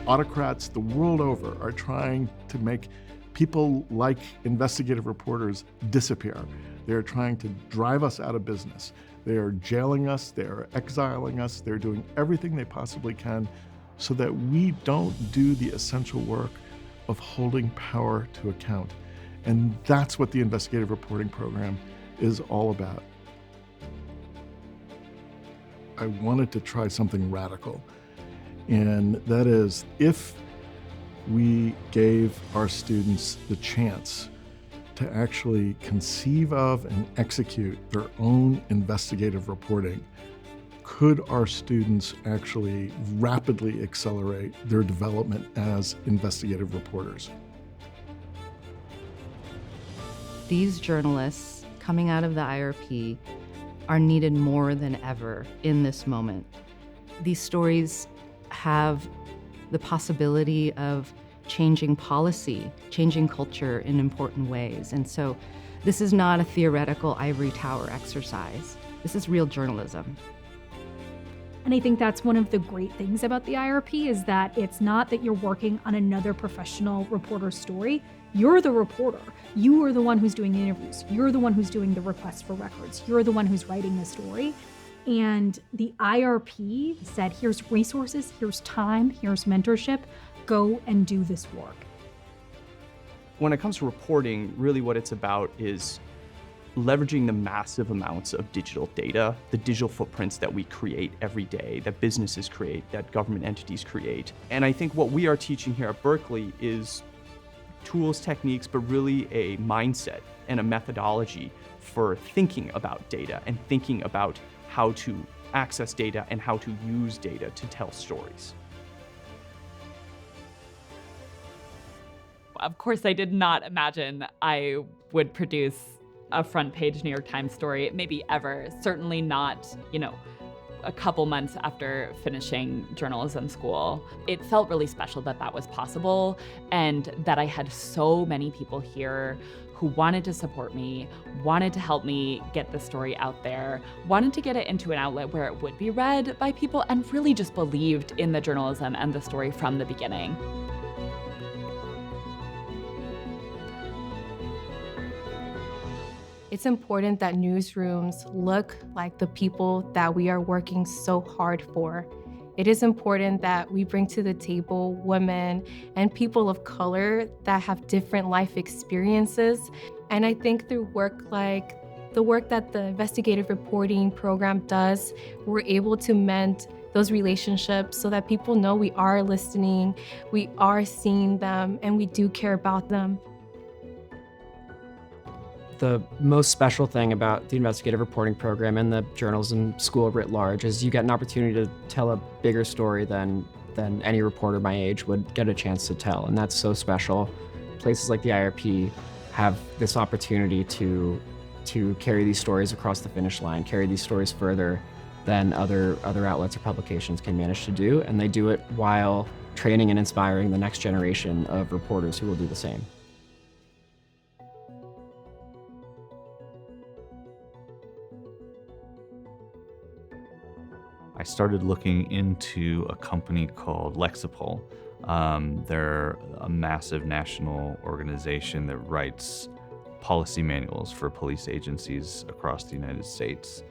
autocrats the world over are trying to make people like investigative reporters disappear. They're trying to drive us out of business. They are jailing us, they're exiling us, they're doing everything they possibly can so that we don't do the essential work of holding power to account. And that's what the investigative reporting program is all about. I wanted to try something radical, and that is if we gave our students the chance to actually conceive of and execute their own investigative reporting, could our students actually rapidly accelerate their development as investigative reporters? These journalists coming out of the IRP are needed more than ever in this moment. These stories have the possibility of changing policy, changing culture in important ways. And so this is not a theoretical ivory tower exercise. This is real journalism. And I think that's one of the great things about the IRP is that it's not that you're working on another professional reporter's story. You're the reporter. You are the one who's doing the interviews. You're the one who's doing the requests for records. You're the one who's writing the story. And the IRP said, here's resources, here's time, here's mentorship. Go and do this work. When it comes to reporting, really what it's about is leveraging the massive amounts of digital data, the digital footprints that we create every day, that businesses create, that government entities create. And I think what we are teaching here at Berkeley is tools, techniques, but really a mindset and a methodology for thinking about data and thinking about how to access data and how to use data to tell stories. Of course, I did not imagine I would produce a front page New York Times story, maybe ever. Certainly not, a couple months after finishing journalism school. It felt really special that that was possible and that I had so many people here who wanted to support me, wanted to help me get the story out there, wanted to get it into an outlet where it would be read by people, and really just believed in the journalism and the story from the beginning. It's important that newsrooms look like the people that we are working so hard for. It is important that we bring to the table women and people of color that have different life experiences. And I think through work like the work that the investigative reporting program does, we're able to mend those relationships so that people know we are listening, we are seeing them, and we do care about them. The most special thing about the investigative reporting program and the journalism school writ large is you get an opportunity to tell a bigger story than any reporter my age would get a chance to tell, and that's so special. Places like the IRP have this opportunity to carry these stories across the finish line, carry these stories further than other outlets or publications can manage to do, and they do it while training and inspiring the next generation of reporters who will do the same. I started looking into a company called Lexipol. They're a massive national organization that writes policy manuals for police agencies across the United States.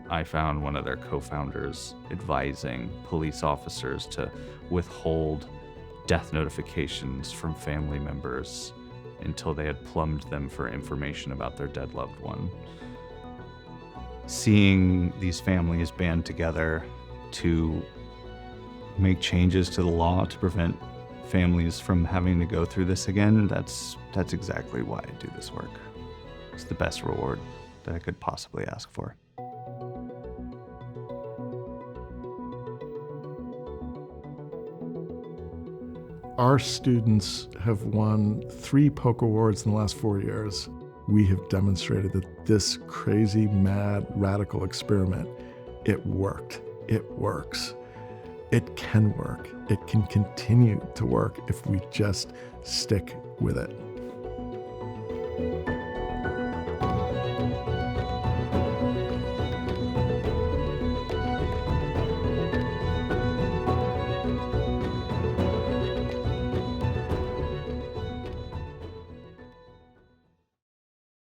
I found one of their co-founders advising police officers to withhold death notifications from family members until they had plumbed them for information about their dead loved one. Seeing these families band together to make changes to the law to prevent families from having to go through this again, that's exactly why I do this work. It's the best reward that I could possibly ask for. Our students have won 3 Polk Awards in the last 4 years. We have demonstrated that this crazy, mad, radical experiment, it worked. It works. It can work. It can continue to work if we just stick with it.